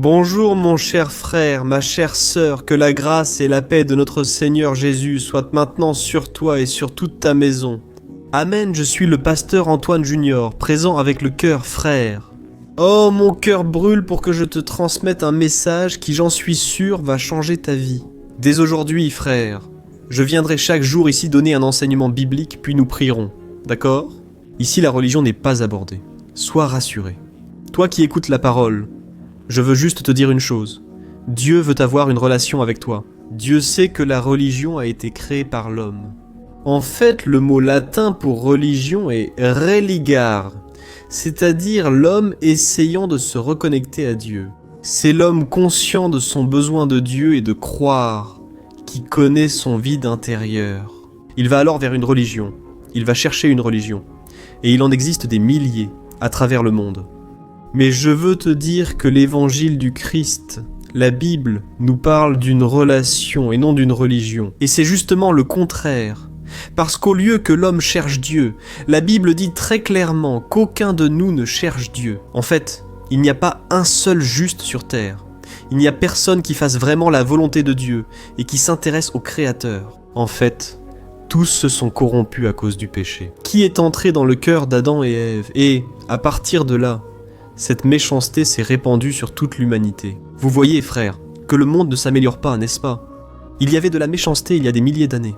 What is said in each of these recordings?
Bonjour mon cher frère, ma chère sœur, que la grâce et la paix de notre Seigneur Jésus soient maintenant sur toi et sur toute ta maison. Amen, je suis le pasteur Antoine Junior, présent avec le cœur frère. Oh, mon cœur brûle pour que je te transmette un message qui, j'en suis sûr, va changer ta vie. Dès aujourd'hui, frère, je viendrai chaque jour ici donner un enseignement biblique, puis nous prierons, d'accord ? Ici, la religion n'est pas abordée. Sois rassuré. Toi qui écoutes la parole, je veux juste te dire une chose. Dieu veut avoir une relation avec toi. Dieu sait que la religion a été créée par l'homme. En fait, le mot latin pour religion est religare, c'est-à-dire l'homme essayant de se reconnecter à Dieu. C'est l'homme conscient de son besoin de Dieu et de croire, qui connaît son vide intérieur. Il va alors vers une religion, il va chercher une religion, et il en existe des milliers à travers le monde. Mais je veux te dire que l'évangile du Christ, la Bible, nous parle d'une relation et non d'une religion. Et c'est justement le contraire. Parce qu'au lieu que l'homme cherche Dieu, la Bible dit très clairement qu'aucun de nous ne cherche Dieu. En fait, il n'y a pas un seul juste sur terre. Il n'y a personne qui fasse vraiment la volonté de Dieu et qui s'intéresse au Créateur. En fait, tous se sont corrompus à cause du péché. Qui est entré dans le cœur d'Adam et Ève? Et, à partir de là, cette méchanceté s'est répandue sur toute l'humanité. Vous voyez, frères, que le monde ne s'améliore pas, n'est-ce pas? Il y avait de la méchanceté il y a des milliers d'années.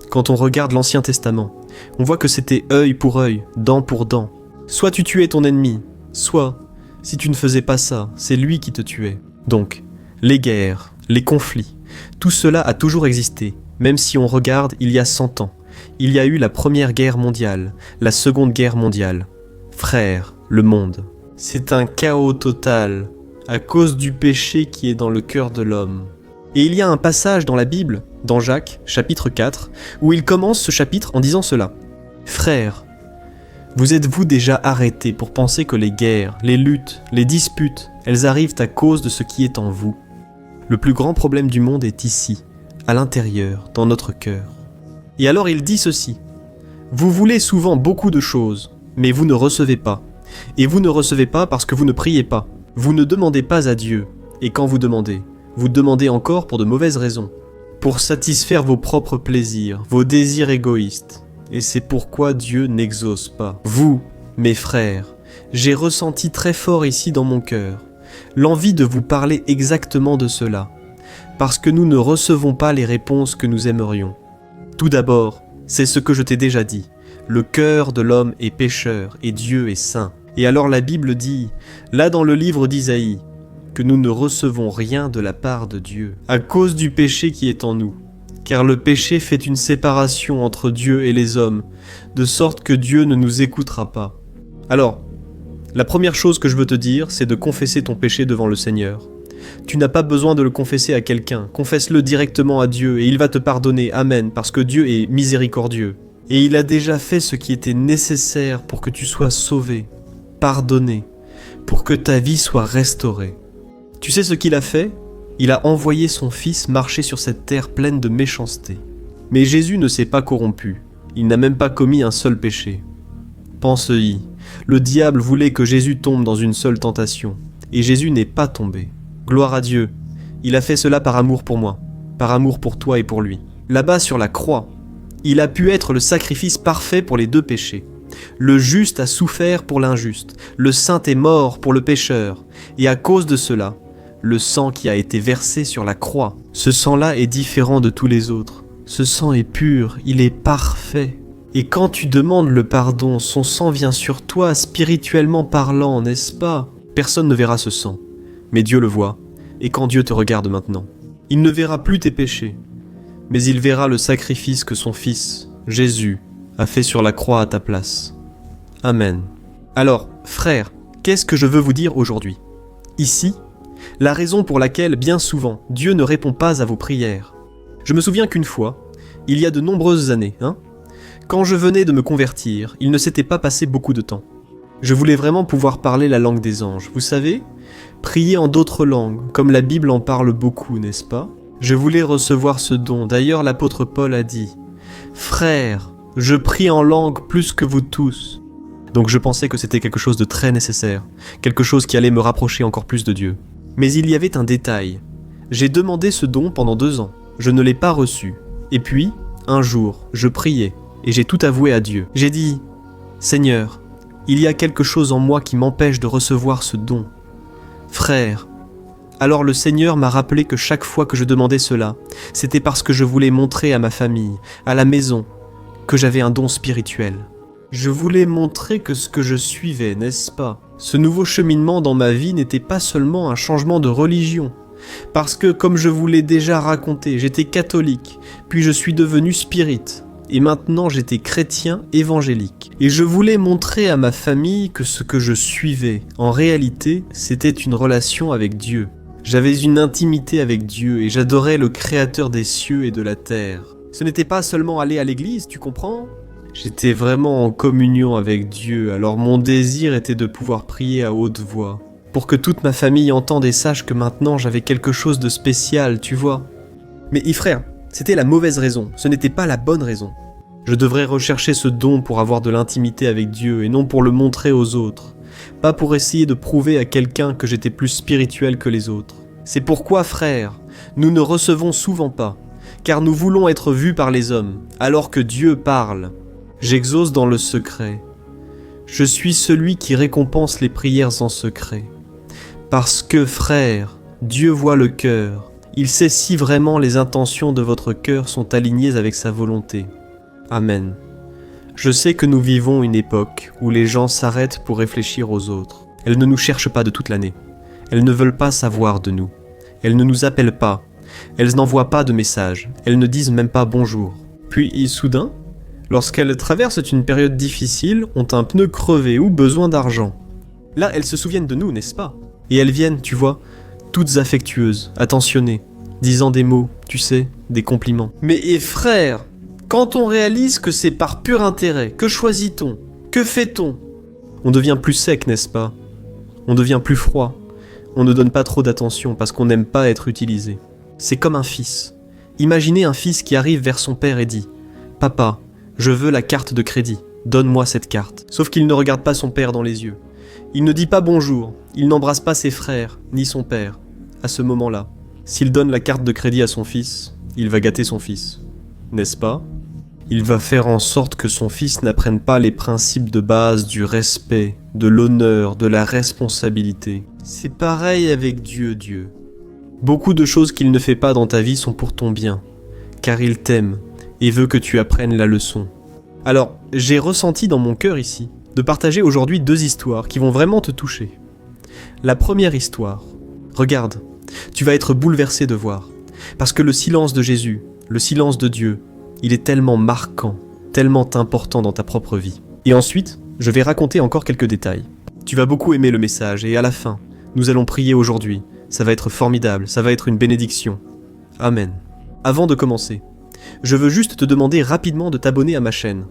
Quand on regarde l'Ancien Testament, on voit que c'était œil pour œil, dent pour dent. Soit tu tuais ton ennemi, soit, si tu ne faisais pas ça, c'est lui qui te tuait. Donc, les guerres, les conflits, tout cela a toujours existé, même si on regarde il y a 100 ans. Il y a eu la Première Guerre mondiale, la Seconde Guerre mondiale. Frères, le monde, c'est un chaos total, à cause du péché qui est dans le cœur de l'homme. Et il y a un passage dans la Bible, dans Jacques, chapitre 4, où il commence ce chapitre en disant cela. « Frères, vous êtes-vous déjà arrêtés pour penser que les guerres, les luttes, les disputes, elles arrivent à cause de ce qui est en vous? Le plus grand problème du monde est ici, à l'intérieur, dans notre cœur. » Et alors il dit ceci. « Vous voulez souvent beaucoup de choses, mais vous ne recevez pas. Et vous ne recevez pas parce que vous ne priez pas. Vous ne demandez pas à Dieu, et quand vous demandez encore pour de mauvaises raisons, pour satisfaire vos propres plaisirs, vos désirs égoïstes. Et c'est pourquoi Dieu n'exauce pas. Vous, mes frères, j'ai ressenti très fort ici dans mon cœur l'envie de vous parler exactement de cela, parce que nous ne recevons pas les réponses que nous aimerions. Tout d'abord, c'est ce que je t'ai déjà dit, le cœur de l'homme est pécheur et Dieu est saint. Et alors la Bible dit, là dans le livre d'Isaïe, que nous ne recevons rien de la part de Dieu, à cause du péché qui est en nous. Car le péché fait une séparation entre Dieu et les hommes, de sorte que Dieu ne nous écoutera pas. Alors, la première chose que je veux te dire, c'est de confesser ton péché devant le Seigneur. Tu n'as pas besoin de le confesser à quelqu'un, confesse-le directement à Dieu et il va te pardonner, amen, parce que Dieu est miséricordieux. Et il a déjà fait ce qui était nécessaire pour que tu sois sauvé, pardonné, pour que ta vie soit restaurée. Tu sais ce qu'il a fait? Il a envoyé son fils marcher sur cette terre pleine de méchanceté. Mais Jésus ne s'est pas corrompu, il n'a même pas commis un seul péché. Pense-y, le diable voulait que Jésus tombe dans une seule tentation, et Jésus n'est pas tombé. Gloire à Dieu, il a fait cela par amour pour moi, par amour pour toi et pour lui. Là-bas sur la croix, il a pu être le sacrifice parfait pour les deux péchés. Le juste a souffert pour l'injuste, le saint est mort pour le pécheur, et à cause de cela, le sang qui a été versé sur la croix, ce sang-là est différent de tous les autres. Ce sang est pur, il est parfait. Et quand tu demandes le pardon, son sang vient sur toi, spirituellement parlant, n'est-ce pas? Personne ne verra ce sang, mais Dieu le voit. Et quand Dieu te regarde maintenant, il ne verra plus tes péchés, mais il verra le sacrifice que son Fils, Jésus, a fait sur la croix à ta place. Amen. Alors, frères, qu'est-ce que je veux vous dire aujourd'hui? Ici, la raison pour laquelle, bien souvent, Dieu ne répond pas à vos prières. Je me souviens qu'une fois, il y a de nombreuses années, quand je venais de me convertir, il ne s'était pas passé beaucoup de temps. Je voulais vraiment pouvoir parler la langue des anges, vous savez? Prier en d'autres langues, comme la Bible en parle beaucoup, n'est-ce pas? Je voulais recevoir ce don. D'ailleurs, l'apôtre Paul a dit « Frères, je prie en langue plus que vous tous. » Donc je pensais que c'était quelque chose de très nécessaire, quelque chose qui allait me rapprocher encore plus de Dieu. Mais il y avait un détail. J'ai demandé ce don pendant 2 ans. Je ne l'ai pas reçu. Et puis, un jour, je priais et j'ai tout avoué à Dieu. J'ai dit « Seigneur, il y a quelque chose en moi qui m'empêche de recevoir ce don. Frère, alors le Seigneur m'a rappelé que chaque fois que je demandais cela, c'était parce que je voulais montrer à ma famille, à la maison, que j'avais un don spirituel. Je voulais montrer que ce que je suivais, n'est-ce pas? Ce nouveau cheminement dans ma vie n'était pas seulement un changement de religion. Parce que, comme je vous l'ai déjà raconté, j'étais catholique, puis je suis devenu spirit, et maintenant j'étais chrétien évangélique. Et je voulais montrer à ma famille que ce que je suivais, en réalité, c'était une relation avec Dieu. J'avais une intimité avec Dieu et j'adorais le Créateur des cieux et de la terre. Ce n'était pas seulement aller à l'église, tu comprends? J'étais vraiment en communion avec Dieu, alors mon désir était de pouvoir prier à haute voix, pour que toute ma famille entende et sache que maintenant j'avais quelque chose de spécial, tu vois. Mais frère, c'était la mauvaise raison, ce n'était pas la bonne raison. Je devrais rechercher ce don pour avoir de l'intimité avec Dieu et non pour le montrer aux autres. Pas pour essayer de prouver à quelqu'un que j'étais plus spirituel que les autres. C'est pourquoi, frère, nous ne recevons souvent pas, car nous voulons être vus par les hommes, alors que Dieu parle. J'exauce dans le secret. Je suis celui qui récompense les prières en secret. Parce que, frère, Dieu voit le cœur. Il sait si vraiment les intentions de votre cœur sont alignées avec sa volonté. Amen. Je sais que nous vivons une époque où les gens s'arrêtent pour réfléchir aux autres. Elles ne nous cherchent pas de toute l'année. Elles ne veulent pas savoir de nous. Elles ne nous appellent pas. Elles n'envoient pas de messages. Elles ne disent même pas bonjour. Puis, soudain, lorsqu'elles traversent une période difficile, ont un pneu crevé ou besoin d'argent. Là, elles se souviennent de nous, n'est-ce pas? Et elles viennent, tu vois, toutes affectueuses, attentionnées, disant des mots, tu sais, des compliments. Mais frère, quand on réalise que c'est par pur intérêt, que choisit-on? Que fait-on? On devient plus sec, n'est-ce pas? On devient plus froid. On ne donne pas trop d'attention parce qu'on n'aime pas être utilisé. C'est comme un fils. Imaginez un fils qui arrive vers son père et dit « Papa, je veux la carte de crédit, donne-moi cette carte. » Sauf qu'il ne regarde pas son père dans les yeux. Il ne dit pas bonjour, il n'embrasse pas ses frères, ni son père. À ce moment-là, s'il donne la carte de crédit à son fils, il va gâter son fils. N'est-ce pas? Il va faire en sorte que son fils n'apprenne pas les principes de base du respect, de l'honneur, de la responsabilité. C'est pareil avec Dieu. Beaucoup de choses qu'il ne fait pas dans ta vie sont pour ton bien, car il t'aime et veut que tu apprennes la leçon. Alors, j'ai ressenti dans mon cœur ici de partager aujourd'hui 2 histoires qui vont vraiment te toucher. La première histoire, regarde, tu vas être bouleversé de voir, parce que le silence de Jésus, le silence de Dieu, il est tellement marquant, tellement important dans ta propre vie. Et ensuite, je vais raconter encore quelques détails. Tu vas beaucoup aimer le message et à la fin, nous allons prier aujourd'hui. Ça va être formidable, ça va être une bénédiction. Amen. Avant de commencer, je veux juste te demander rapidement de t'abonner à ma chaîne.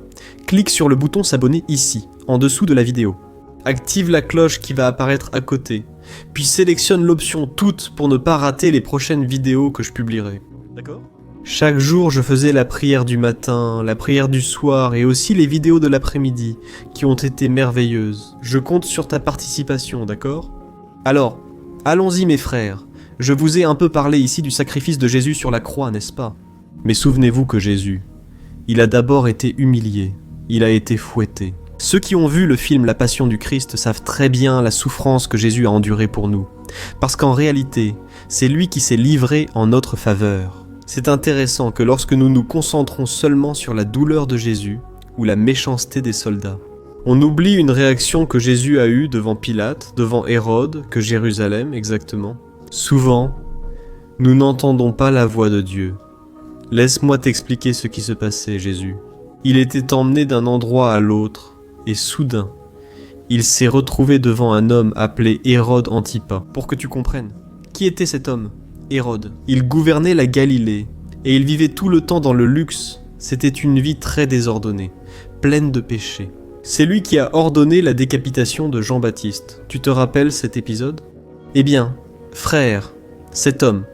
Clique sur le bouton s'abonner ici, en dessous de la vidéo. Active la cloche qui va apparaître à côté, puis sélectionne l'option toutes pour ne pas rater les prochaines vidéos que je publierai. D'accord ? Chaque jour, je faisais la prière du matin, la prière du soir et aussi les vidéos de l'après-midi qui ont été merveilleuses. Je compte sur ta participation, d'accord ? Alors, allons-y mes frères. Je vous ai un peu parlé ici du sacrifice de Jésus sur la croix, n'est-ce pas ? Mais souvenez-vous que Jésus, il a d'abord été humilié, il a été fouetté. Ceux qui ont vu le film La Passion du Christ savent très bien la souffrance que Jésus a endurée pour nous. Parce qu'en réalité, c'est lui qui s'est livré en notre faveur. C'est intéressant que lorsque nous nous concentrons seulement sur la douleur de Jésus ou la méchanceté des soldats, on oublie une réaction que Jésus a eue devant Pilate, devant Hérode, que Jérusalem exactement. Souvent, nous n'entendons pas la voix de Dieu. Laisse-moi t'expliquer ce qui se passait, Jésus. Il était emmené d'un endroit à l'autre, et soudain, il s'est retrouvé devant un homme appelé Hérode Antipas. Pour que tu comprennes, qui était cet homme ? Hérode. Il gouvernait la Galilée, et il vivait tout le temps dans le luxe. C'était une vie très désordonnée, pleine de péchés. C'est lui qui a ordonné la décapitation de Jean-Baptiste. Tu te rappelles cet épisode ? Eh bien, frère, cet homme,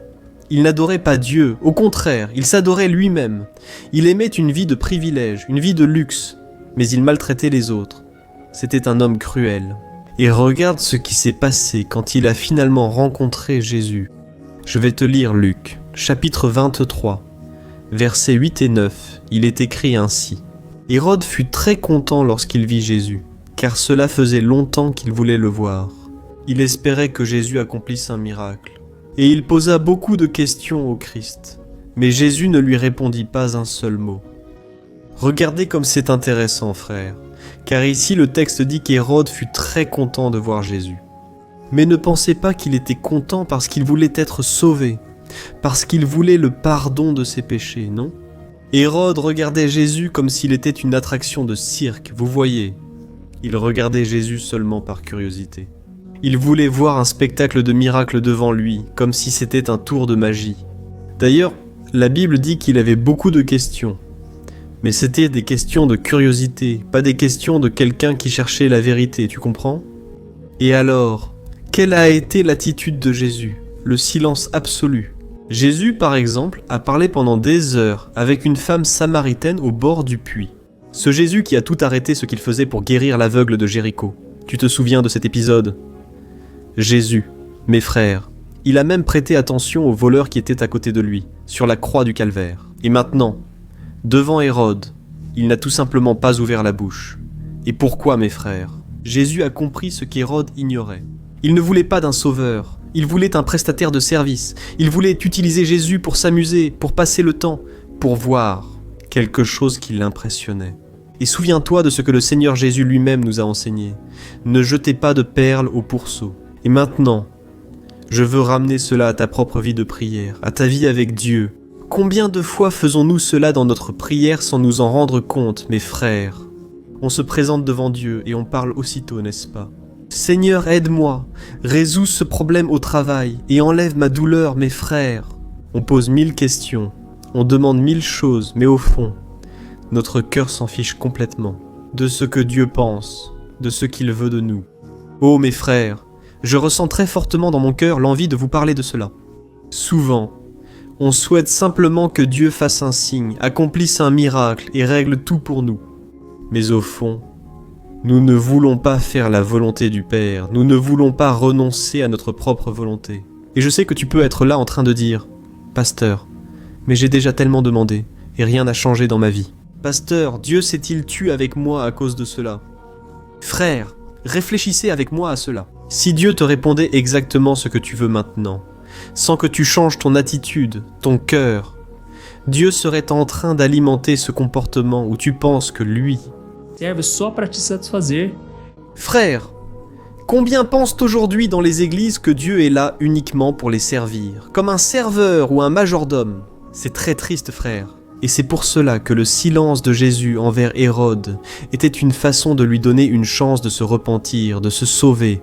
il n'adorait pas Dieu, au contraire, il s'adorait lui-même. Il aimait une vie de privilège, une vie de luxe, mais il maltraitait les autres. C'était un homme cruel. Et regarde ce qui s'est passé quand il a finalement rencontré Jésus. Je vais te lire Luc, chapitre 23, versets 8 et 9. Il est écrit ainsi. Hérode fut très content lorsqu'il vit Jésus, car cela faisait longtemps qu'il voulait le voir. Il espérait que Jésus accomplisse un miracle. Et il posa beaucoup de questions au Christ. Mais Jésus ne lui répondit pas un seul mot. Regardez comme c'est intéressant, frère, car ici le texte dit qu'Hérode fut très content de voir Jésus. Mais ne pensez pas qu'il était content parce qu'il voulait être sauvé, parce qu'il voulait le pardon de ses péchés, non ? Hérode regardait Jésus comme s'il était une attraction de cirque, vous voyez. Il regardait Jésus seulement par curiosité. Il voulait voir un spectacle de miracles devant lui, comme si c'était un tour de magie. D'ailleurs, la Bible dit qu'il avait beaucoup de questions. Mais c'était des questions de curiosité, pas des questions de quelqu'un qui cherchait la vérité, tu comprends ? Et alors, quelle a été l'attitude de Jésus ? Le silence absolu. Jésus, par exemple, a parlé pendant des heures avec une femme samaritaine au bord du puits. Ce Jésus qui a tout arrêté ce qu'il faisait pour guérir l'aveugle de Jéricho. Tu te souviens de cet épisode ? Jésus, mes frères, il a même prêté attention aux voleurs qui étaient à côté de lui, sur la croix du calvaire. Et maintenant, devant Hérode, il n'a tout simplement pas ouvert la bouche. Et pourquoi, mes frères ? Jésus a compris ce qu'Hérode ignorait. Il ne voulait pas d'un sauveur, il voulait un prestataire de service. Il voulait utiliser Jésus pour s'amuser, pour passer le temps, pour voir quelque chose qui l'impressionnait. Et souviens-toi de ce que le Seigneur Jésus lui-même nous a enseigné. Ne jetez pas de perles au pourceau. Et maintenant, je veux ramener cela à ta propre vie de prière, à ta vie avec Dieu. Combien de fois faisons-nous cela dans notre prière sans nous en rendre compte, mes frères ? On se présente devant Dieu et on parle aussitôt, n'est-ce pas ? Seigneur, aide-moi, résous ce problème au travail et enlève ma douleur, mes frères. On pose 1000 questions, on demande 1000 choses, mais au fond, notre cœur s'en fiche complètement de ce que Dieu pense, de ce qu'il veut de nous. Oh mes frères, je ressens très fortement dans mon cœur l'envie de vous parler de cela. Souvent, on souhaite simplement que Dieu fasse un signe, accomplisse un miracle et règle tout pour nous. Mais au fond, nous ne voulons pas faire la volonté du Père, nous ne voulons pas renoncer à notre propre volonté. Et je sais que tu peux être là en train de dire « Pasteur, mais j'ai déjà tellement demandé et rien n'a changé dans ma vie. Pasteur, Dieu s'est-il tu avec moi à cause de cela ?» Frère, réfléchissez avec moi à cela. Si Dieu te répondait exactement ce que tu veux maintenant, sans que tu changes ton attitude, ton cœur, Dieu serait en train d'alimenter ce comportement où tu penses que lui serve só para te satisfazer. Frère, combien pensent aujourd'hui dans les églises que Dieu est là uniquement pour les servir, comme un serveur ou un majordome ? C'est très triste, frère. Et c'est pour cela que le silence de Jésus envers Hérode était une façon de lui donner une chance de se repentir, de se sauver,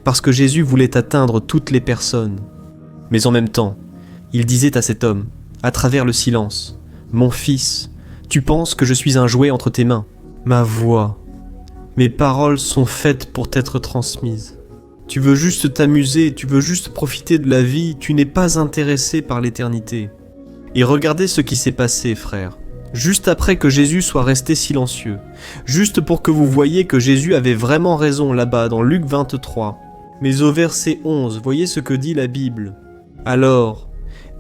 parce que Jésus voulait atteindre toutes les personnes. Mais en même temps, il disait à cet homme, à travers le silence, « Mon fils, tu penses que je suis un jouet entre tes mains ? Ma voix, mes paroles sont faites pour t'être transmises. Tu veux juste t'amuser, tu veux juste profiter de la vie, tu n'es pas intéressé par l'éternité. » Et regardez ce qui s'est passé, frère. Juste après que Jésus soit resté silencieux, juste pour que vous voyiez que Jésus avait vraiment raison là-bas dans Luc 23. Mais au verset 11, voyez ce que dit la Bible. Alors,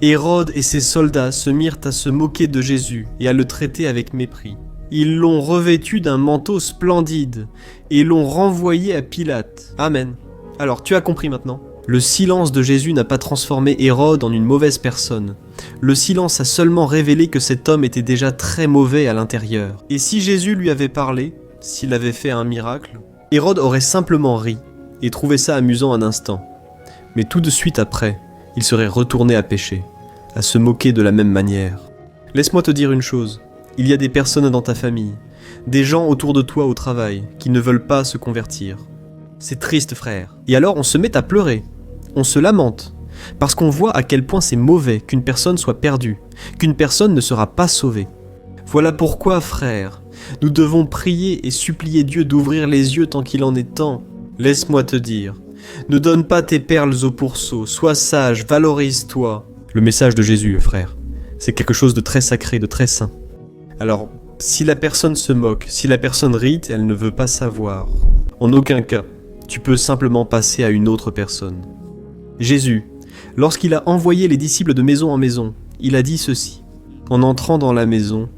Hérode et ses soldats se mirent à se moquer de Jésus et à le traiter avec mépris. Ils l'ont revêtu d'un manteau splendide et l'ont renvoyé à Pilate. Amen. Alors, tu as compris maintenant ? Le silence de Jésus n'a pas transformé Hérode en une mauvaise personne. Le silence a seulement révélé que cet homme était déjà très mauvais à l'intérieur. Et si Jésus lui avait parlé, s'il avait fait un miracle, Hérode aurait simplement ri et trouvé ça amusant un instant. Mais tout de suite après, il serait retourné à pécher, à se moquer de la même manière. Laisse-moi te dire une chose. Il y a des personnes dans ta famille, des gens autour de toi au travail, qui ne veulent pas se convertir. C'est triste, frère. Et alors on se met à pleurer, on se lamente, parce qu'on voit à quel point c'est mauvais qu'une personne soit perdue, qu'une personne ne sera pas sauvée. Voilà pourquoi, frère, nous devons prier et supplier Dieu d'ouvrir les yeux tant qu'il en est temps. Laisse-moi te dire, ne donne pas tes perles au pourceau, sois sage, valorise-toi. Le message de Jésus, frère, c'est quelque chose de très sacré, de très saint. Alors, si la personne se moque, si la personne rit, elle ne veut pas savoir. En aucun cas, tu peux simplement passer à une autre personne. Jésus, lorsqu'il a envoyé les disciples de maison en maison, il a dit ceci. En entrant dans la maison,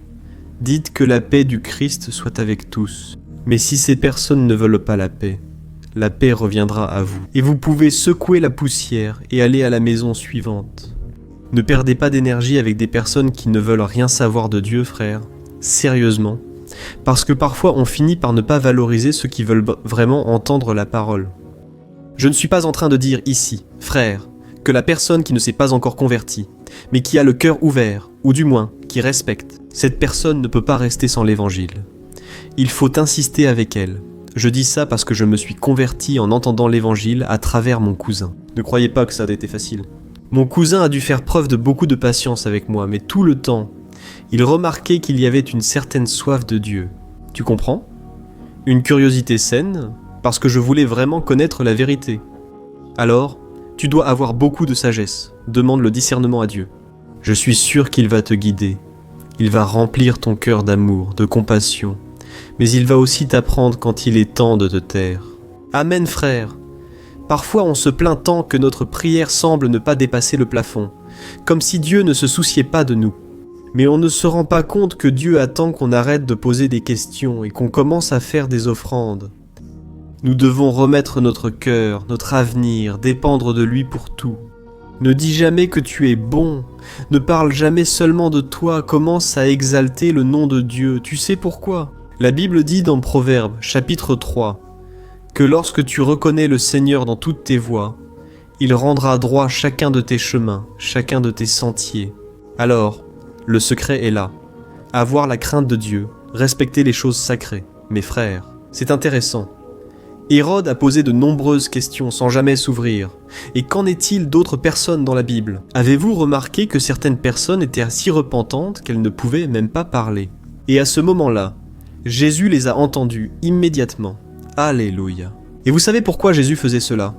dites que la paix du Christ soit avec tous. Mais si ces personnes ne veulent pas la paix reviendra à vous. Et vous pouvez secouer la poussière et aller à la maison suivante. Ne perdez pas d'énergie avec des personnes qui ne veulent rien savoir de Dieu, frère. Sérieusement. Parce que parfois on finit par ne pas valoriser ceux qui veulent vraiment entendre la parole. Je ne suis pas en train de dire ici, frère, que la personne qui ne s'est pas encore convertie, mais qui a le cœur ouvert, ou du moins, qui respecte, cette personne ne peut pas rester sans l'évangile. Il faut insister avec elle. Je dis ça parce que je me suis converti en entendant l'évangile à travers mon cousin. Ne croyez pas que ça a été facile. Mon cousin a dû faire preuve de beaucoup de patience avec moi, mais tout le temps, il remarquait qu'il y avait une certaine soif de Dieu. Tu comprends ? Une curiosité saine, parce que je voulais vraiment connaître la vérité. Alors, tu dois avoir beaucoup de sagesse. Demande le discernement à Dieu. Je suis sûr qu'il va te guider. Il va remplir ton cœur d'amour, de compassion. Mais il va aussi t'apprendre quand il est temps de te taire. Amen, frère. Parfois on se plaint tant que notre prière semble ne pas dépasser le plafond, comme si Dieu ne se souciait pas de nous. Mais on ne se rend pas compte que Dieu attend qu'on arrête de poser des questions et qu'on commence à faire des offrandes. Nous devons remettre notre cœur, notre avenir, dépendre de lui pour tout. Ne dis jamais que tu es bon, ne parle jamais seulement de toi, commence à exalter le nom de Dieu. Tu sais pourquoi ? La Bible dit dans Proverbes, chapitre 3, que lorsque tu reconnais le Seigneur dans toutes tes voies, il rendra droit chacun de tes chemins, chacun de tes sentiers. Alors, le secret est là. Avoir la crainte de Dieu, respecter les choses sacrées. Mes frères, c'est intéressant. Hérode a posé de nombreuses questions sans jamais s'ouvrir. Et qu'en est-il d'autres personnes dans la Bible ? Avez-vous remarqué que certaines personnes étaient si repentantes qu'elles ne pouvaient même pas parler ? Et à ce moment-là, Jésus les a entendus immédiatement. Alléluia. Et vous savez pourquoi Jésus faisait cela ?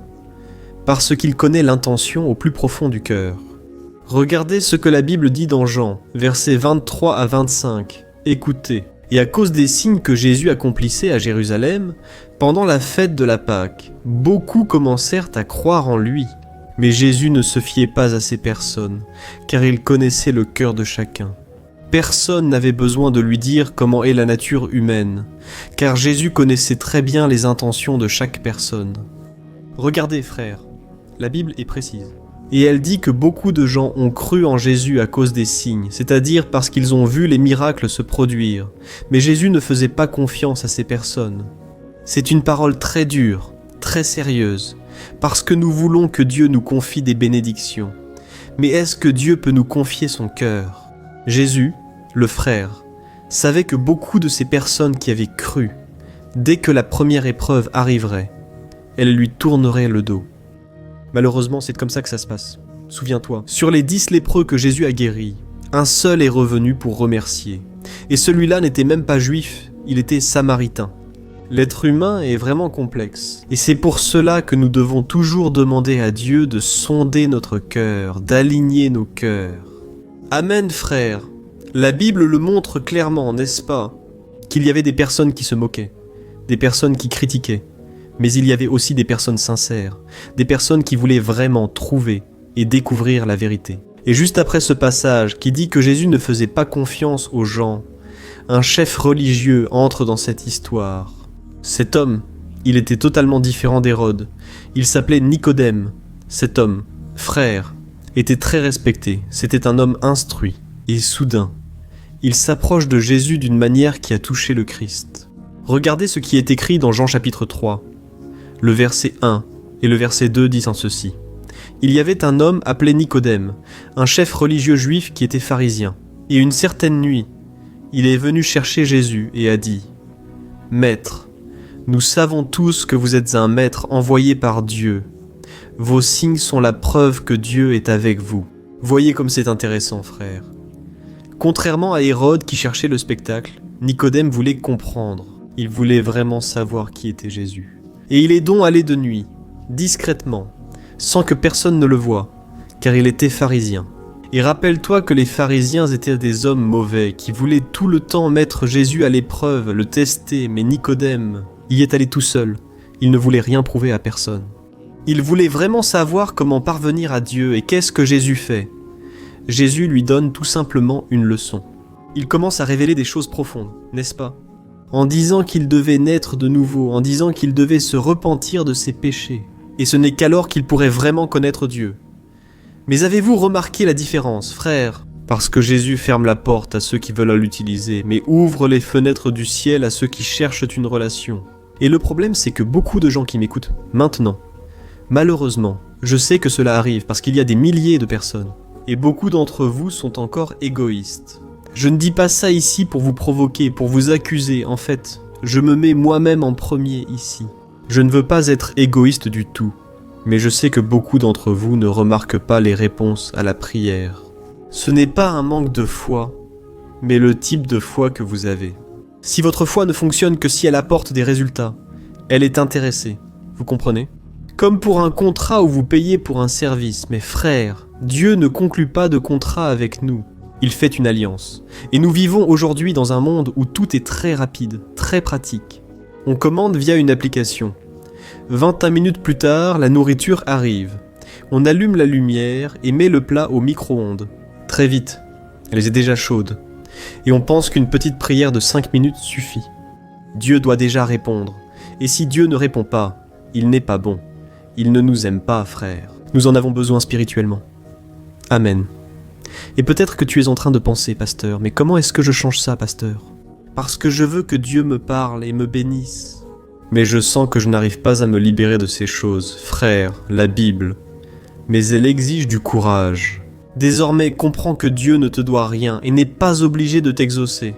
Parce qu'il connaît l'intention au plus profond du cœur. Regardez ce que la Bible dit dans Jean, versets 23 à 25. Écoutez. Et à cause des signes que Jésus accomplissait à Jérusalem, pendant la fête de la Pâque, beaucoup commencèrent à croire en lui. Mais Jésus ne se fiait pas à ces personnes, car il connaissait le cœur de chacun. Personne n'avait besoin de lui dire comment est la nature humaine, car Jésus connaissait très bien les intentions de chaque personne. Regardez, frères, la Bible est précise. Et elle dit que beaucoup de gens ont cru en Jésus à cause des signes, c'est-à-dire parce qu'ils ont vu les miracles se produire. Mais Jésus ne faisait pas confiance à ces personnes. C'est une parole très dure, très sérieuse, parce que nous voulons que Dieu nous confie des bénédictions. Mais est-ce que Dieu peut nous confier son cœur ? Jésus, le frère, savait que beaucoup de ces personnes qui avaient cru, dès que la première épreuve arriverait, elles lui tourneraient le dos. Malheureusement, c'est comme ça que ça se passe. Souviens-toi, sur les 10 lépreux que Jésus a guéris, un seul est revenu pour remercier. Et celui-là n'était même pas juif, il était samaritain. L'être humain est vraiment complexe. Et c'est pour cela que nous devons toujours demander à Dieu de sonder notre cœur, d'aligner nos cœurs. Amen, frère. La Bible le montre clairement, n'est-ce pas ? Qu'il y avait des personnes qui se moquaient, des personnes qui critiquaient. Mais il y avait aussi des personnes sincères, des personnes qui voulaient vraiment trouver et découvrir la vérité. Et juste après ce passage qui dit que Jésus ne faisait pas confiance aux gens, un chef religieux entre dans cette histoire. Cet homme, il était totalement différent d'Hérode. Il s'appelait Nicodème. Cet homme, frère, était très respecté. C'était un homme instruit. Et soudain, il s'approche de Jésus d'une manière qui a touché le Christ. Regardez ce qui est écrit dans Jean chapitre 3. Le verset 1 et le verset 2 disent en ceci. Il y avait un homme appelé Nicodème, un chef religieux juif qui était pharisien. Et une certaine nuit, il est venu chercher Jésus et a dit « Maître, nous savons tous que vous êtes un maître envoyé par Dieu. Vos signes sont la preuve que Dieu est avec vous. » Voyez comme c'est intéressant, frère. Contrairement à Hérode qui cherchait le spectacle, Nicodème voulait comprendre. Il voulait vraiment savoir qui était Jésus. Et il est donc allé de nuit, discrètement, sans que personne ne le voie, car il était pharisien. Et rappelle-toi que les pharisiens étaient des hommes mauvais, qui voulaient tout le temps mettre Jésus à l'épreuve, le tester, mais Nicodème y est allé tout seul, Il ne voulait rien prouver à personne. Il voulait vraiment savoir comment parvenir à Dieu et qu'est-ce que Jésus fait. Jésus lui donne tout simplement une leçon. Il commence à révéler des choses profondes, n'est-ce pas? En disant qu'il devait naître de nouveau, en disant qu'il devait se repentir de ses péchés. Et ce n'est qu'alors qu'il pourrait vraiment connaître Dieu. Mais avez-vous remarqué la différence, frère? Parce que Jésus ferme la porte à ceux qui veulent l'utiliser, mais ouvre les fenêtres du ciel à ceux qui cherchent une relation. Et le problème, c'est que beaucoup de gens qui m'écoutent maintenant, malheureusement, je sais que cela arrive parce qu'il y a des milliers de personnes, et beaucoup d'entre vous sont encore égoïstes. Je ne dis pas ça ici pour vous provoquer, pour vous accuser, en fait, je me mets moi-même en premier ici. Je ne veux pas être égoïste du tout, mais je sais que beaucoup d'entre vous ne remarquent pas les réponses à la prière. Ce n'est pas un manque de foi, mais le type de foi que vous avez. Si votre foi ne fonctionne que si elle apporte des résultats, elle est intéressée, vous comprenez? Comme pour un contrat où vous payez pour un service, mais frère, Dieu ne conclut pas de contrat avec nous. Il fait une alliance. Et nous vivons aujourd'hui dans un monde où tout est très rapide, très pratique. On commande via une application. 21 minutes plus tard, la nourriture arrive. On allume la lumière et met le plat au micro-ondes. Très vite, elle est déjà chaude. Et on pense qu'une petite prière de 5 minutes suffit. Dieu doit déjà répondre. Et si Dieu ne répond pas, il n'est pas bon. Il ne nous aime pas, frère. Nous en avons besoin spirituellement. Amen. Et peut-être que tu es en train de penser, pasteur, mais comment est-ce que je change ça, pasteur? Parce que je veux que Dieu me parle et me bénisse. Mais je sens que je n'arrive pas à me libérer de ces choses, frère, la Bible. Mais elle exige du courage. Désormais, comprends que Dieu ne te doit rien et n'est pas obligé de t'exaucer.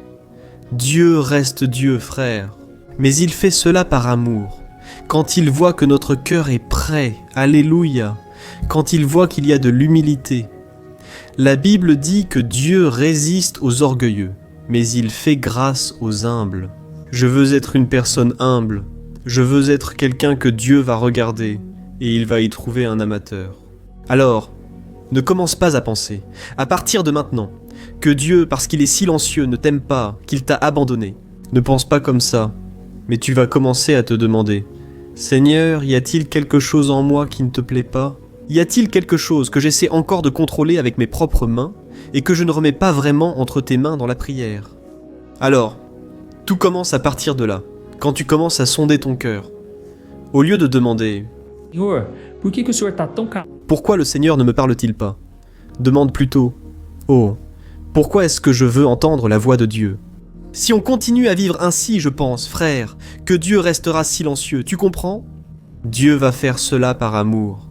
Dieu reste Dieu, frère. Mais il fait cela par amour. Quand il voit que notre cœur est prêt, alléluia. Quand il voit qu'il y a de l'humilité. La Bible dit que Dieu résiste aux orgueilleux, mais il fait grâce aux humbles. Je veux être une personne humble. Je veux être quelqu'un que Dieu va regarder, et il va y trouver un amateur. Alors, ne commence pas à penser, à partir de maintenant, que Dieu, parce qu'il est silencieux, ne t'aime pas, qu'il t'a abandonné. Ne pense pas comme ça, mais tu vas commencer à te demander, « Seigneur, y a-t-il quelque chose en moi qui ne te plaît pas ? Y a-t-il quelque chose que j'essaie encore de contrôler avec mes propres mains et que je ne remets pas vraiment entre tes mains dans la prière ?» Alors, tout commence à partir de là, quand tu commences à sonder ton cœur. Au lieu de demander « Senhor, por que o Senhor está tão calado? Pourquoi le Seigneur ne me parle-t-il pas ?» Demande plutôt « Oh, pourquoi est-ce que je veux entendre la voix de Dieu ?» Si on continue à vivre ainsi, je pense, frère, que Dieu restera silencieux, tu comprends? Dieu va faire cela par amour.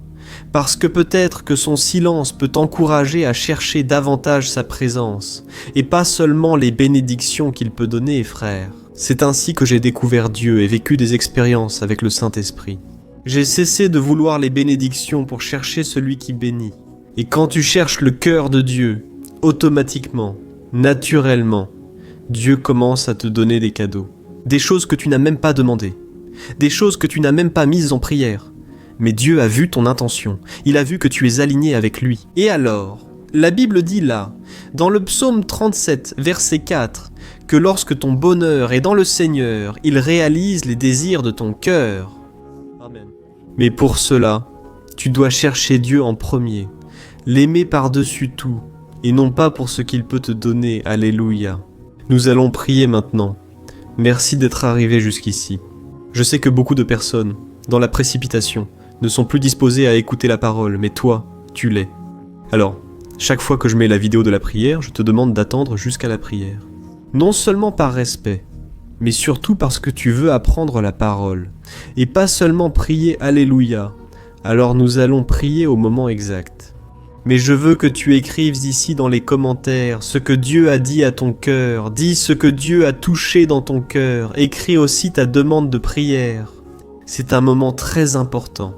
Parce que peut-être que son silence peut t'encourager à chercher davantage sa présence, et pas seulement les bénédictions qu'il peut donner, frère. C'est ainsi que j'ai découvert Dieu et vécu des expériences avec le Saint-Esprit. J'ai cessé de vouloir les bénédictions pour chercher celui qui bénit. Et quand tu cherches le cœur de Dieu, automatiquement, naturellement, Dieu commence à te donner des cadeaux. Des choses que tu n'as même pas demandées. Des choses que tu n'as même pas mises en prière. Mais Dieu a vu ton intention. Il a vu que tu es aligné avec lui. Et alors, la Bible dit là, dans le psaume 37, verset 4, que lorsque ton bonheur est dans le Seigneur, il réalise les désirs de ton cœur. Amen. Mais pour cela, tu dois chercher Dieu en premier, l'aimer par-dessus tout, et non pas pour ce qu'il peut te donner. Alléluia. Nous allons prier maintenant. Merci d'être arrivé jusqu'ici. Je sais que beaucoup de personnes, dans la précipitation, ne sont plus disposées à écouter la parole, mais toi, tu l'es. Alors, chaque fois que je mets la vidéo de la prière, je te demande d'attendre jusqu'à la prière. Non seulement par respect, mais surtout parce que tu veux apprendre la parole, et pas seulement prier Alléluia. Alors nous allons prier au moment exact. Mais je veux que tu écrives ici dans les commentaires ce que Dieu a dit à ton cœur. Dis ce que Dieu a touché dans ton cœur. Écris aussi ta demande de prière. C'est un moment très important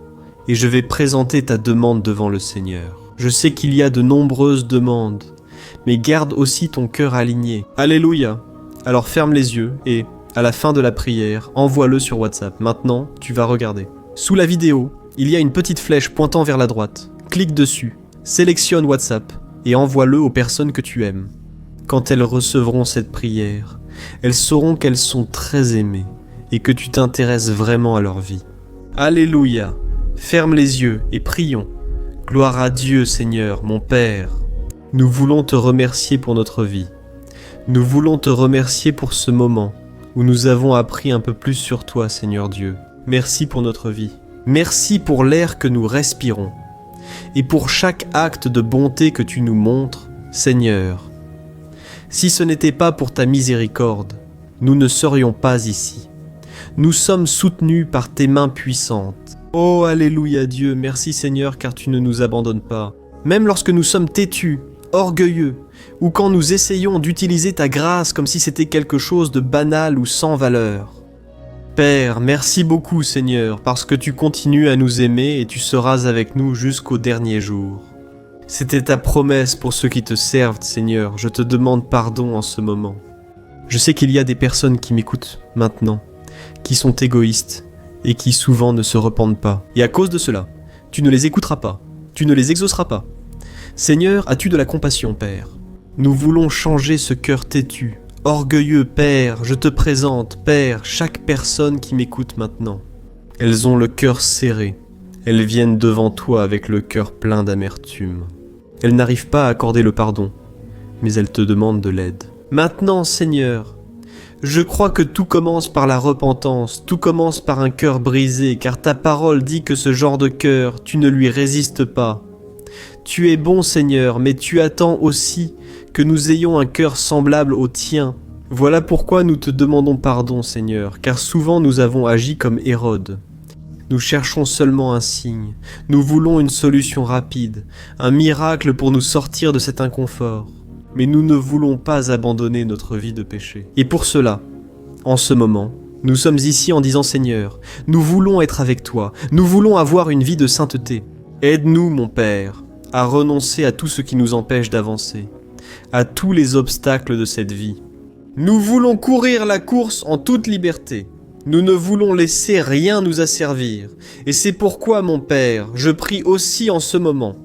et je vais présenter ta demande devant le Seigneur. Je sais qu'il y a de nombreuses demandes, mais garde aussi ton cœur aligné. Alléluia. Alors ferme les yeux et, à la fin de la prière, envoie-le sur WhatsApp. Maintenant, tu vas regarder. Sous la vidéo, il y a une petite flèche pointant vers la droite. Clique dessus. Sélectionne WhatsApp et envoie-le aux personnes que tu aimes. Quand elles recevront cette prière, elles sauront qu'elles sont très aimées et que tu t'intéresses vraiment à leur vie. Alléluia. Ferme les yeux et prions. Gloire à Dieu, Seigneur, mon Père. Nous voulons te remercier pour notre vie. Nous voulons te remercier pour ce moment où nous avons appris un peu plus sur toi, Seigneur Dieu. Merci pour notre vie. Merci pour l'air que nous respirons. Et pour chaque acte de bonté que tu nous montres, Seigneur. Si ce n'était pas pour ta miséricorde, nous ne serions pas ici. Nous sommes soutenus par tes mains puissantes. Oh, alléluia Dieu, merci Seigneur, car tu ne nous abandonnes pas. Même lorsque nous sommes têtus, orgueilleux, ou quand nous essayons d'utiliser ta grâce comme si c'était quelque chose de banal ou sans valeur. Père, merci beaucoup Seigneur, parce que tu continues à nous aimer et tu seras avec nous jusqu'au dernier jour. C'était ta promesse pour ceux qui te servent, Seigneur, je te demande pardon en ce moment. Je sais qu'il y a des personnes qui m'écoutent maintenant, qui sont égoïstes et qui souvent ne se repentent pas. Et à cause de cela, tu ne les écouteras pas, tu ne les exauceras pas. Seigneur, as-tu de la compassion, Père? Nous voulons changer ce cœur têtu, orgueilleux, Père, je te présente, Père, chaque personne qui m'écoute maintenant. Elles ont le cœur serré, elles viennent devant toi avec le cœur plein d'amertume. Elles n'arrivent pas à accorder le pardon, mais elles te demandent de l'aide. Maintenant, Seigneur, je crois que tout commence par la repentance, tout commence par un cœur brisé, car ta parole dit que ce genre de cœur, tu ne lui résistes pas. Tu es bon, Seigneur, mais tu attends aussi que nous ayons un cœur semblable au tien. Voilà pourquoi nous te demandons pardon, Seigneur, car souvent nous avons agi comme Hérode. Nous cherchons seulement un signe, nous voulons une solution rapide, un miracle pour nous sortir de cet inconfort. Mais nous ne voulons pas abandonner notre vie de péché. Et pour cela, en ce moment, nous sommes ici en disant Seigneur, nous voulons être avec toi, nous voulons avoir une vie de sainteté. Aide-nous, mon Père, à renoncer à tout ce qui nous empêche d'avancer, à tous les obstacles de cette vie. Nous voulons courir la course en toute liberté. Nous ne voulons laisser rien nous asservir. Et c'est pourquoi, mon Père, je prie aussi en ce moment.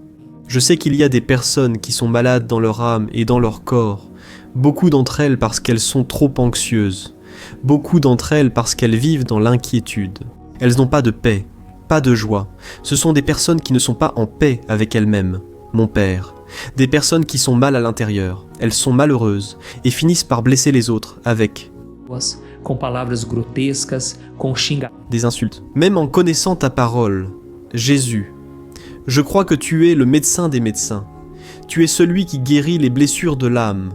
Je sais qu'il y a des personnes qui sont malades dans leur âme et dans leur corps, beaucoup d'entre elles parce qu'elles sont trop anxieuses, beaucoup d'entre elles parce qu'elles vivent dans l'inquiétude. Elles n'ont pas de paix, pas de joie. Ce sont des personnes qui ne sont pas en paix avec elles-mêmes, mon Père. Des personnes qui sont mal à l'intérieur, elles sont malheureuses et finissent par blesser les autres avec com palavras grotescas, com des insultes. Même en connaissant ta parole, Jésus, je crois que tu es le médecin des médecins. Tu es celui qui guérit les blessures de l'âme.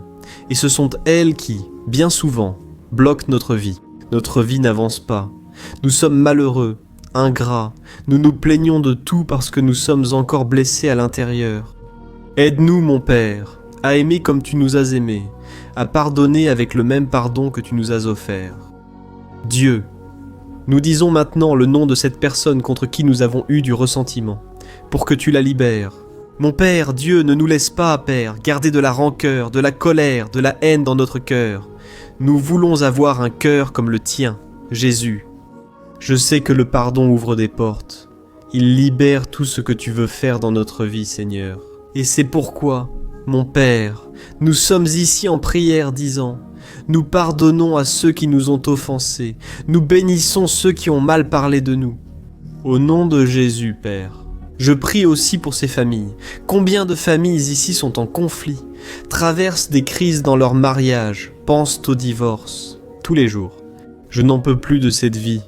Et ce sont elles qui, bien souvent, bloquent notre vie. Notre vie n'avance pas. Nous sommes malheureux, ingrats. Nous nous plaignons de tout parce que nous sommes encore blessés à l'intérieur. Aide-nous, mon Père, à aimer comme tu nous as aimés, à pardonner avec le même pardon que tu nous as offert. Dieu, nous disons maintenant le nom de cette personne contre qui nous avons eu du ressentiment, pour que tu la libères. Mon Père, Dieu, ne nous laisse pas, Père, garder de la rancœur, de la colère, de la haine dans notre cœur. Nous voulons avoir un cœur comme le tien, Jésus. Je sais que le pardon ouvre des portes. Il libère tout ce que tu veux faire dans notre vie, Seigneur. Et c'est pourquoi, mon Père, nous sommes ici en prière disant « Nous pardonnons à ceux qui nous ont offensés, nous bénissons ceux qui ont mal parlé de nous. » Au nom de Jésus, Père, je prie aussi pour ces familles. Combien de familles ici sont en conflit, traversent des crises dans leur mariage, pensent au divorce, tous les jours. Je n'en peux plus de cette vie,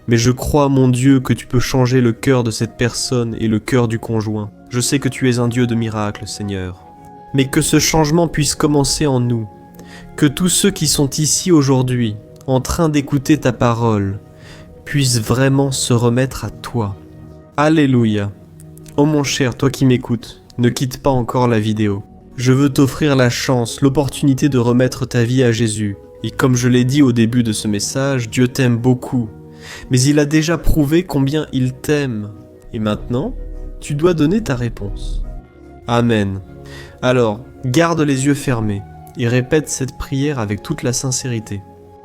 mais je crois, mon Dieu, que tu peux changer le cœur de cette personne et le cœur du conjoint. Je sais que tu es un Dieu de miracles, Seigneur. Mais que ce changement puisse commencer en nous. Que tous ceux qui sont ici aujourd'hui, en train d'écouter ta parole, puissent vraiment se remettre à toi. Alléluia. Oh mon cher, toi qui m'écoutes, ne quitte pas encore la vidéo. Je veux t'offrir la chance, l'opportunité de remettre ta vie à Jésus. Et comme je l'ai dit au début de ce message, Dieu t'aime beaucoup. Mais il a déjà prouvé combien il t'aime. Et maintenant, tu dois donner ta réponse. Amen. Alors, garde les yeux fermés et répète cette prière avec toute la sincérité.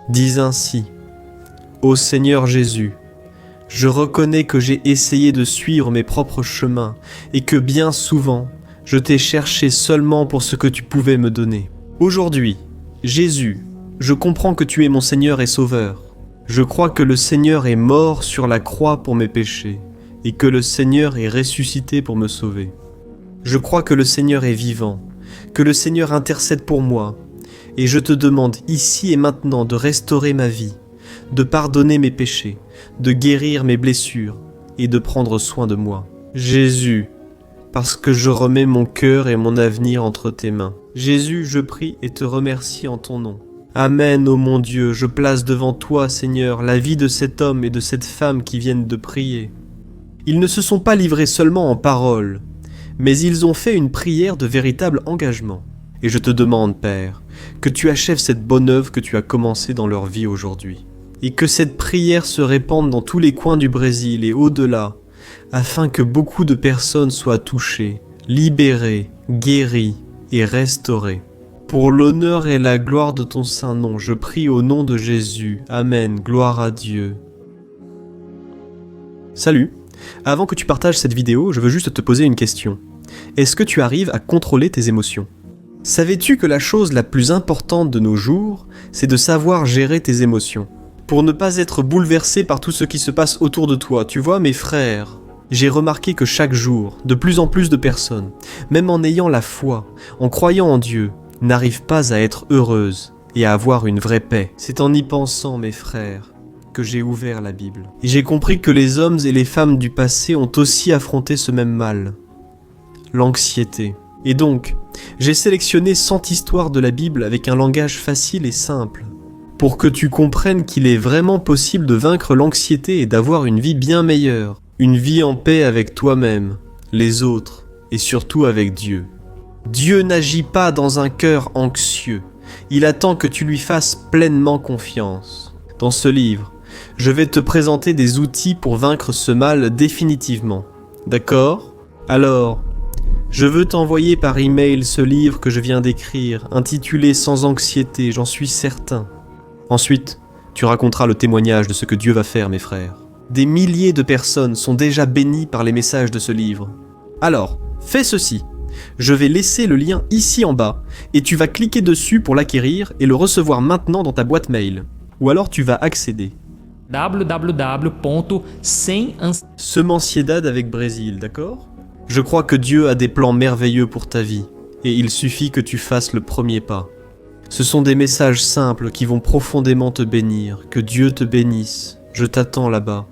Dis ainsi: Ô Seigneur Jésus, je reconnais que j'ai essayé de suivre mes propres chemins et que bien souvent, je t'ai cherché seulement pour ce que tu pouvais me donner. Aujourd'hui, Jésus, je comprends que tu es mon Seigneur et Sauveur. Je crois que le Seigneur est mort sur la croix pour mes péchés, et que le Seigneur est ressuscité pour me sauver. Je crois que le Seigneur est vivant, que le Seigneur intercède pour moi, et je te demande ici et maintenant de restaurer ma vie, de pardonner mes péchés, de guérir mes blessures, et de prendre soin de moi. Jésus, parce que je remets mon cœur et mon avenir entre tes mains. Jésus, je prie et te remercie en ton nom. Amen, ô mon Dieu, je place devant toi, Seigneur, la vie de cet homme et de cette femme qui viennent de prier. Ils ne se sont pas livrés seulement en paroles, mais ils ont fait une prière de véritable engagement. Et je te demande, Père, que tu achèves cette bonne œuvre que tu as commencée dans leur vie aujourd'hui. Et que cette prière se répande dans tous les coins du Brésil et au-delà, afin que beaucoup de personnes soient touchées, libérées, guéries et restaurées. Pour l'honneur et la gloire de ton saint nom, je prie au nom de Jésus. Amen, gloire à Dieu. Salut, avant que tu partages cette vidéo, je veux juste te poser une question. Est-ce que tu arrives à contrôler tes émotions ? Savais-tu que la chose la plus importante de nos jours, c'est de savoir gérer tes émotions ? Pour ne pas être bouleversé par tout ce qui se passe autour de toi. Tu vois, mes frères, j'ai remarqué que chaque jour, de plus en plus de personnes, même en ayant la foi, en croyant en Dieu, n'arrivent pas à être heureuses et à avoir une vraie paix. C'est en y pensant, mes frères, que j'ai ouvert la Bible. Et j'ai compris que les hommes et les femmes du passé ont aussi affronté ce même mal, l'anxiété. Et donc, j'ai sélectionné 100 histoires de la Bible avec un langage facile et simple, pour que tu comprennes qu'il est vraiment possible de vaincre l'anxiété et d'avoir une vie bien meilleure, une vie en paix avec toi-même, les autres et surtout avec Dieu. Dieu n'agit pas dans un cœur anxieux, il attend que tu lui fasses pleinement confiance. Dans ce livre, je vais te présenter des outils pour vaincre ce mal définitivement. D'accord ? Alors, je veux t'envoyer par email ce livre que je viens d'écrire, intitulé « Sans anxiété », j'en suis certain. Ensuite, tu raconteras le témoignage de ce que Dieu va faire, mes frères. Des milliers de personnes sont déjà bénies par les messages de ce livre. Alors, fais ceci. Je vais laisser le lien ici en bas, et tu vas cliquer dessus pour l'acquérir et le recevoir maintenant dans ta boîte mail. Ou alors tu vas accéder. Semenciedad avec Brésil, d'accord ? Je crois que Dieu a des plans merveilleux pour ta vie, et il suffit que tu fasses le premier pas. Ce sont des messages simples qui vont profondément te bénir. Que Dieu te bénisse. Je t'attends là-bas.